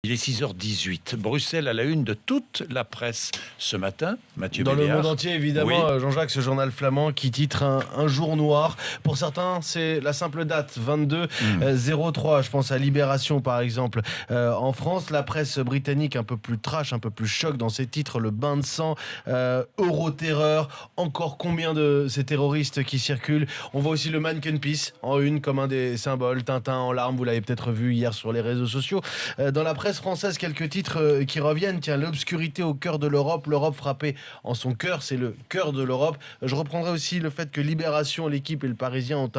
Il est 6h18. Bruxelles à la une de toute la presse ce matin. Mathieu Dans Béliard. le monde entier, évidemment, Oui. Jean-Jacques, ce journal flamand qui titre un jour noir. Pour certains, c'est la simple date, 22-03. Je pense à Libération, par exemple. En France, la presse britannique un peu plus trash, un peu plus choc dans ses titres. Le bain de sang, Euroterreur, encore combien de ces terroristes qui circulent. On voit aussi le Manneken Pis en une comme un des symboles. Tintin en larmes, vous l'avez peut-être vu hier sur les réseaux sociaux. Dans la presse française, quelques titres qui reviennent. Tiens, l'obscurité au cœur de l'Europe, l'Europe frappée en son cœur, c'est le cœur de l'Europe. Je reprendrai aussi le fait que Libération, l'équipe et le Parisien ont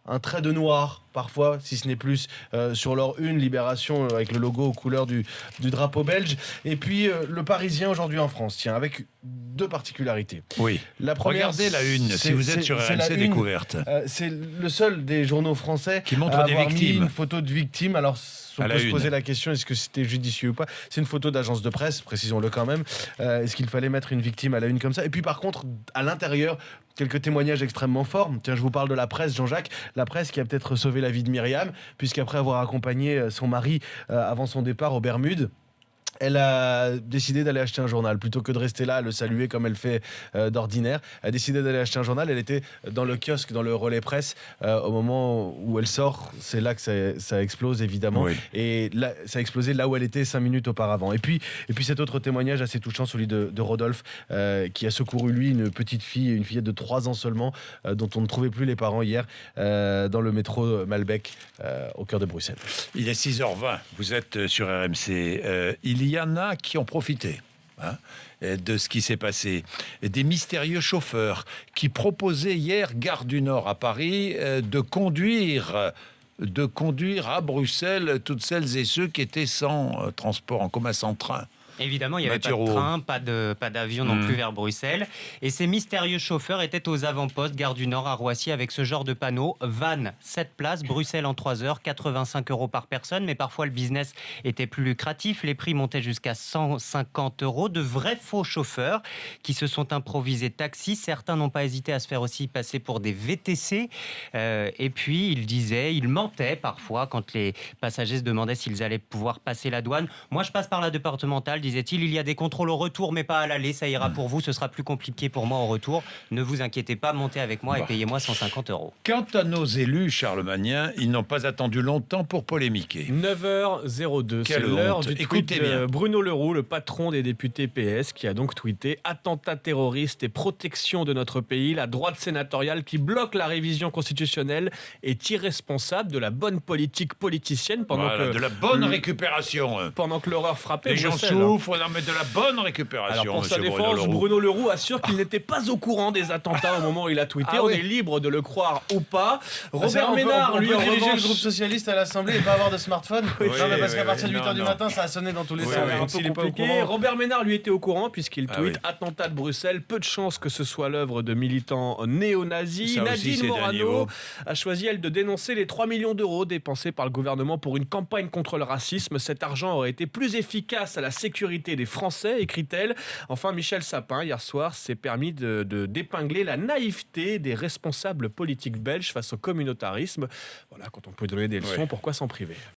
un trait de noir, parfois, si ce n'est plus, sur leur une. Libération avec le logo aux couleurs du drapeau belge. Et puis le Parisien aujourd'hui en France, tiens, avec deux particularités. Oui. La première, Regardez la une, si vous êtes sur c'est la RMC une. Découverte. C'est le seul des journaux français Qui montre à des avoir mis victimes. une photo de victime. Alors, on À la peut se une. poser la question, est-ce que c'était judicieux ou pas? C'est une photo d'agence de presse, précisons-le quand même. Est-ce qu'il fallait mettre une victime à la une comme ça? Et puis par contre, à l'intérieur, quelques témoignages extrêmement forts. Tiens, je vous parle de la presse, Jean-Jacques. La presse qui a peut-être sauvé la vie de Myriam, puisqu'après avoir accompagné son mari avant son départ aux Bermudes, elle a décidé d'aller acheter un journal. Plutôt que de rester là, à le saluer comme elle fait d'ordinaire, elle a décidé d'aller acheter un journal. Elle était dans le kiosque, dans le relais presse, au moment où elle sort. C'est là que ça explose, évidemment. Oui. Et là, ça a explosé là où elle était 5 minutes auparavant. Et puis cet autre témoignage assez touchant, celui de Rodolphe, qui a secouru, lui, une petite fille, une fillette de 3 ans seulement, dont on ne trouvait plus les parents hier, dans le métro Malbec, au cœur de Bruxelles. Il est 6h20. Vous êtes sur RMC. Il y en a qui ont profité de ce qui s'est passé. Des mystérieux chauffeurs qui proposaient hier, gare du Nord à Paris, de conduire à Bruxelles toutes celles et ceux qui étaient sans transport en commun, sans train. Évidemment, il n'y avait Mathieu pas de Rouault. train, pas d'avion non plus vers Bruxelles. Et ces mystérieux chauffeurs étaient aux avant-postes, gare du Nord à Roissy, avec ce genre de panneau. Van, 7 places, Bruxelles en 3 heures, 85 € par personne. Mais parfois, le business était plus lucratif. Les prix montaient jusqu'à 150 €. De vrais faux chauffeurs qui se sont improvisés taxis. Certains n'ont pas hésité à se faire aussi passer pour des VTC. Et puis, ils mentaient parfois quand les passagers se demandaient s'ils allaient pouvoir passer la douane. Moi, je passe par la départementale, disait-il, il y a des contrôles au retour, mais pas à l'aller, ça ira pour vous, ce sera plus compliqué pour moi au retour. Ne vous inquiétez pas, montez avec moi et payez-moi 150 €. Quant à nos élus charlemagnens, ils n'ont pas attendu longtemps pour polémiquer. 9h02, c'est Quelle l'heure honte. du tweet Écoutez de bien. Bruno Le Roux, le patron des députés PS, qui a donc tweeté « Attentat terroriste et protection de notre pays, la droite sénatoriale qui bloque la révision constitutionnelle est irresponsable de la bonne politique politicienne pendant Voilà, que de la bonne récupération. pendant que l'horreur frappait Les gens Bruxelles. souffrent, non, mais de la bonne récupération. Alors pour sa monsieur défense, Bruno Le Roux. Bruno Le Roux assure qu'il n'était pas au courant des attentats au moment où il a tweeté. Ah On oui. est libre de le croire ou pas. Robert On Ménard, peut lui, en diriger le revanche, groupe socialiste à l'Assemblée et pas avoir de smartphone. Oui, Non, mais parce oui, qu'à partir oui, de 8h non, du non. matin, ça a sonné dans tous les Oui, sens. oui. Donc, un peu s'il est pas au compliqué. courant, Robert Ménard, lui, était au courant puisqu'il Ah tweet oui. attentat de Bruxelles. Peu de chances que ce soit l'œuvre de militants néo-nazis. Ça aussi, Nadine c'est d'un Morano niveau. a choisi, elle, de dénoncer les 3 millions d'euros dépensés par le gouvernement pour une campagne contre le racisme. Cet argent aurait été plus efficace à la sécurité des Français, écrit-elle. Enfin, Michel Sapin, hier soir, s'est permis d'épingler la naïveté des responsables politiques belges face au communautarisme. Voilà, quand on peut donner des leçons, Ouais. pourquoi s'en priver?